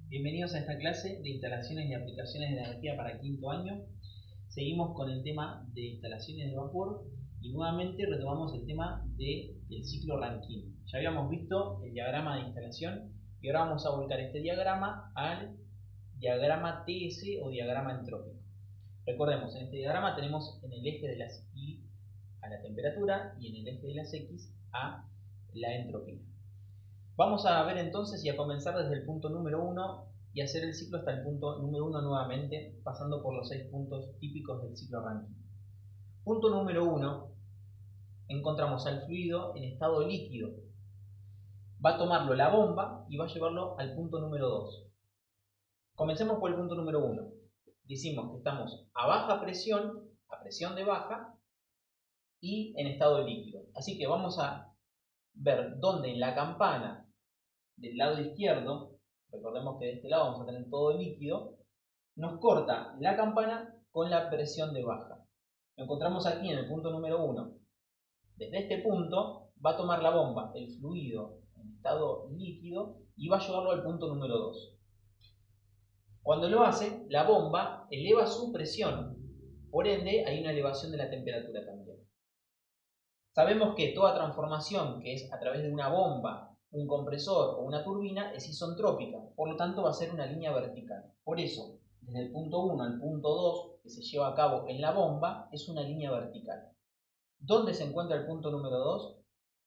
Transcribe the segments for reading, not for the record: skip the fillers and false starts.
Bienvenidos a esta clase de instalaciones y aplicaciones de energía para quinto año. Seguimos con el tema de instalaciones de vapor y nuevamente retomamos el tema del ciclo Rankine. Ya habíamos visto el diagrama de instalación y ahora vamos a volcar este diagrama al diagrama TS o diagrama entrópico. Recordemos, en este diagrama tenemos en el eje de las Y a la temperatura y en el eje de las X a la entropía. Vamos a ver entonces y a comenzar desde el punto número 1 y hacer el ciclo hasta el punto número 1 nuevamente, pasando por los 6 puntos típicos del ciclo Rankine. Punto número 1, encontramos al fluido en estado líquido. Va a tomarlo la bomba y va a llevarlo al punto número 2. Comencemos por el punto número 1. Decimos que estamos a baja presión, a presión de baja, y en estado líquido. Así que vamos a ver dónde en la campana del lado izquierdo, recordemos que de este lado vamos a tener todo líquido, nos corta la campana con la presión de baja. Lo encontramos aquí en el punto número 1. Desde este punto va a tomar la bomba el fluido en estado líquido y va a llevarlo al punto número 2. Cuando lo hace, la bomba eleva su presión, por ende hay una elevación de la temperatura también. Sabemos que toda transformación que es a través de una bomba, un compresor o una turbina es isentrópica, por lo tanto va a ser una línea vertical. Por eso, desde el punto 1 al punto 2 que se lleva a cabo en la bomba es una línea vertical. ¿Dónde se encuentra el punto número 2?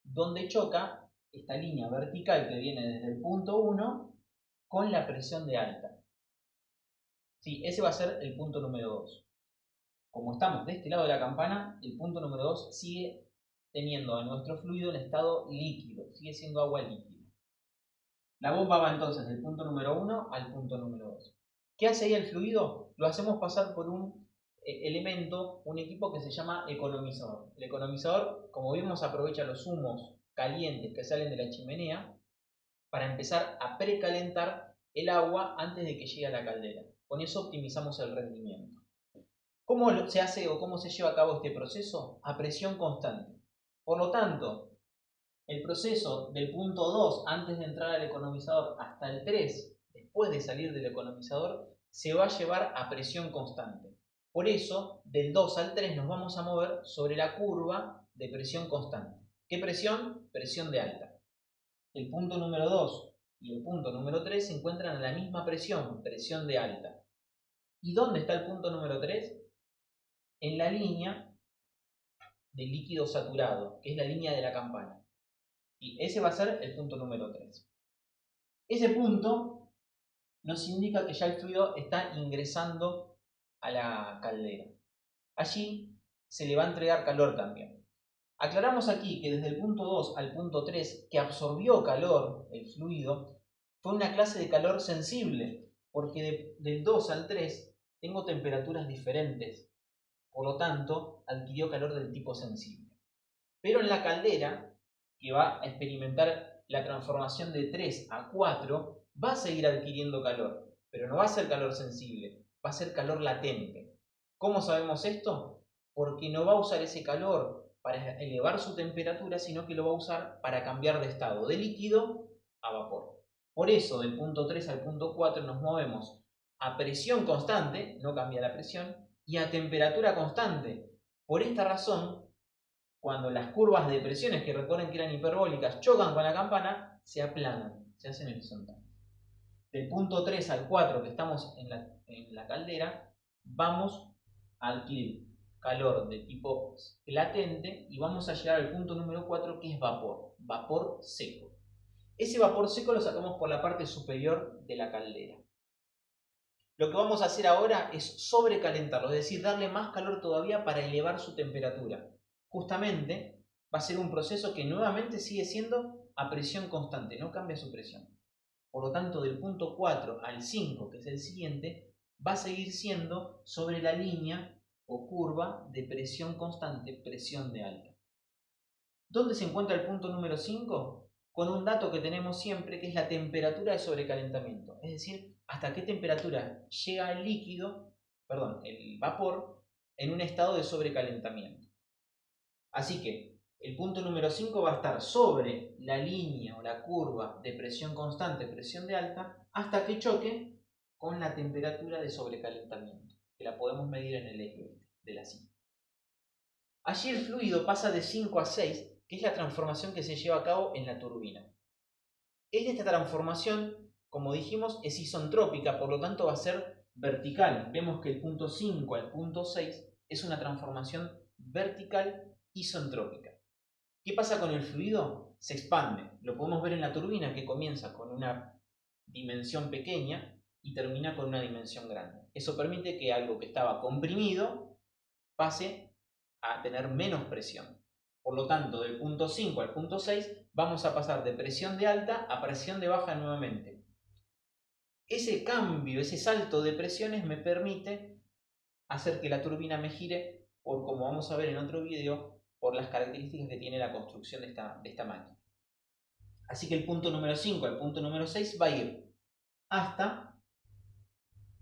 Donde choca esta línea vertical que viene desde el punto 1 con la presión de alta. Sí, ese va a ser el punto número 2. Como estamos de este lado de la campana, el punto número 2 sigue teniendo a nuestro fluido en estado líquido, sigue siendo agua líquida. La bomba va entonces del punto número 1 al punto número 2. ¿Qué hace ahí el fluido? Lo hacemos pasar por un elemento, un equipo que se llama economizador. El economizador, como vimos, aprovecha los humos calientes que salen de la chimenea para empezar a precalentar el agua antes de que llegue a la caldera. Con eso optimizamos el rendimiento. ¿Cómo se hace o cómo se lleva a cabo este proceso? A presión constante. Por lo tanto, el proceso del punto 2 antes de entrar al economizador hasta el 3 después de salir del economizador se va a llevar a presión constante. Por eso, del 2 al 3 nos vamos a mover sobre la curva de presión constante. ¿Qué presión? Presión de alta. El punto número 2 y el punto número 3 se encuentran a la misma presión, presión de alta. ¿Y dónde está el punto número 3? En la línea de líquido saturado, que es la línea de la campana. Y ese va a ser el punto número 3. Ese punto nos indica que ya el fluido está ingresando a la caldera. Allí se le va a entregar calor también. Aclaramos aquí que desde el punto 2 al punto 3, que absorbió calor el fluido, fue una clase de calor sensible, porque del 2 al 3 tengo temperaturas diferentes. Por lo tanto, adquirió calor del tipo sensible. Pero en la caldera, que va a experimentar la transformación de 3 a 4, va a seguir adquiriendo calor, pero no va a ser calor sensible, va a ser calor latente. ¿Cómo sabemos esto? Porque no va a usar ese calor para elevar su temperatura, sino que lo va a usar para cambiar de estado, de líquido a vapor. Por eso, del punto 3 al punto 4 nos movemos a presión constante, no cambia la presión, y a temperatura constante. Por esta razón, cuando las curvas de presiones, que recuerden que eran hiperbólicas, chocan con la campana, se aplanan, se hacen horizontales. Del punto 3 al 4 que estamos en la caldera, vamos a adquirir calor de tipo latente y vamos a llegar al punto número 4 que es vapor, vapor seco. Ese vapor seco lo sacamos por la parte superior de la caldera. Lo que vamos a hacer ahora es sobrecalentarlo, es decir, darle más calor todavía para elevar su temperatura. Justamente va a ser un proceso que nuevamente sigue siendo a presión constante, no cambia su presión. Por lo tanto, del punto 4 al 5, que es el siguiente, va a seguir siendo sobre la línea o curva de presión constante, presión de alta. ¿Dónde se encuentra el punto número 5? Con un dato que tenemos siempre, que es la temperatura de sobrecalentamiento. Es decir, hasta qué temperatura llega el líquido, el vapor, en un estado de sobrecalentamiento. Así que, El punto número 5 va a estar sobre la línea o la curva de presión constante, presión de alta, hasta que choque con la temperatura de sobrecalentamiento, que la podemos medir en el eje de la cinta. Allí el fluido pasa de 5 a 6, que es la transformación que se lleva a cabo en la turbina. Esta transformación, como dijimos, es isentrópica, por lo tanto va a ser vertical. Vemos que el punto 5 al punto 6 es una transformación vertical isentrópica. ¿Qué pasa con el fluido? Se expande. Lo podemos ver en la turbina, que comienza con una dimensión pequeña y termina con una dimensión grande. Eso permite que algo que estaba comprimido pase a tener menos presión. Por lo tanto, del punto 5 al punto 6 vamos a pasar de presión de alta a presión de baja nuevamente. Ese cambio, ese salto de presiones me permite hacer que la turbina me gire, por, como vamos a ver en otro video, por las características que tiene la construcción de esta máquina. Así que el punto número 5 al punto número 6 va a ir hasta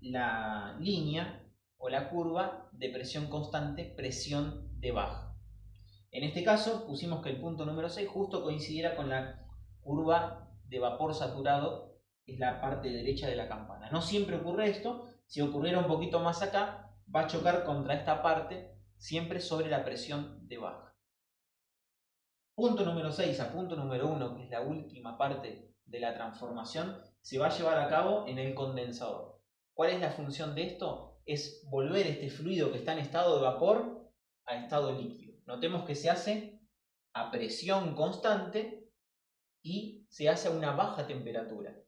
la línea o la curva de presión constante, presión de baja. En este caso pusimos que el punto número 6 justo coincidiera con la curva de vapor saturado, que es la parte derecha de la campana. No siempre ocurre esto. Si ocurriera un poquito más acá, va a chocar contra esta parte, siempre sobre la presión de baja. Punto número 6 a punto número 1, que es la última parte de la transformación, se va a llevar a cabo en el condensador. ¿Cuál es la función de esto? Es volver este fluido que está en estado de vapor a estado líquido. Notemos que se hace a presión constante y se hace a una baja temperatura.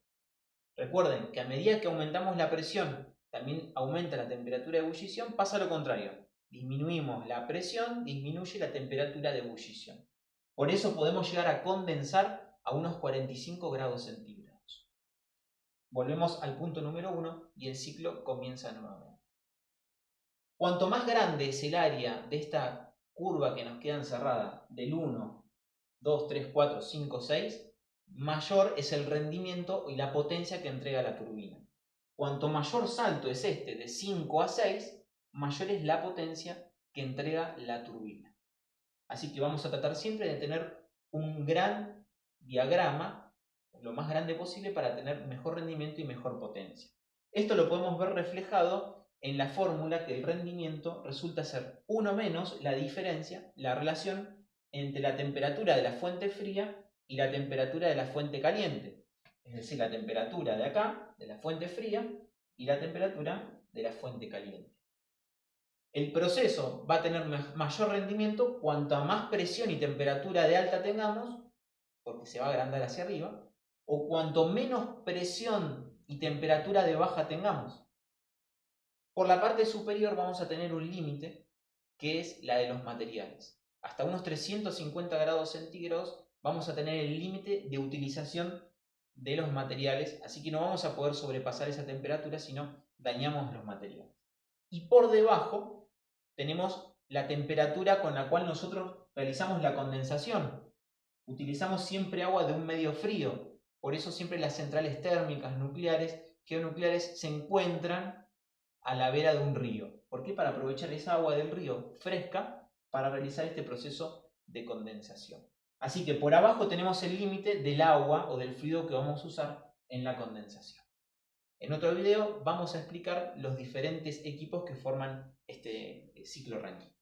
Recuerden que a medida que aumentamos la presión, también aumenta la temperatura de ebullición, pasa lo contrario. Disminuimos la presión, disminuye la temperatura de ebullición. Por eso podemos llegar a condensar a unos 45 grados centígrados. Volvemos al punto número 1 y el ciclo comienza nuevamente. Cuanto más grande es el área de esta curva que nos queda encerrada, del 1, 2, 3, 4, 5, 6, mayor es el rendimiento y la potencia que entrega la turbina. Cuanto mayor salto es este, de 5 a 6, mayor es la potencia que entrega la turbina. Así que vamos a tratar siempre de tener un gran diagrama, lo más grande posible, para tener mejor rendimiento y mejor potencia. Esto lo podemos ver reflejado en la fórmula, que el rendimiento resulta ser 1 menos la diferencia, la relación entre la temperatura de la fuente fría y la temperatura de la fuente caliente. Es decir, la temperatura de acá, de la fuente fría, y la temperatura de la fuente caliente. El proceso va a tener mayor rendimiento cuanto más presión y temperatura de alta tengamos, porque se va a agrandar hacia arriba, o cuanto menos presión y temperatura de baja tengamos. Por la parte superior vamos a tener un límite, que es la de los materiales. Hasta unos 350 grados centígrados vamos a tener el límite de utilización de los materiales, así que no vamos a poder sobrepasar esa temperatura si no dañamos los materiales. Y por debajo tenemos la temperatura con la cual nosotros realizamos la condensación. Utilizamos siempre agua de un medio frío, por eso siempre las centrales térmicas, nucleares, geonucleares se encuentran a la vera de un río. ¿Por qué? Para aprovechar esa agua del río fresca para realizar este proceso de condensación. Así que por abajo tenemos el límite del agua o del fluido que vamos a usar en la condensación. En otro video vamos a explicar los diferentes equipos que forman este ciclo Rankine.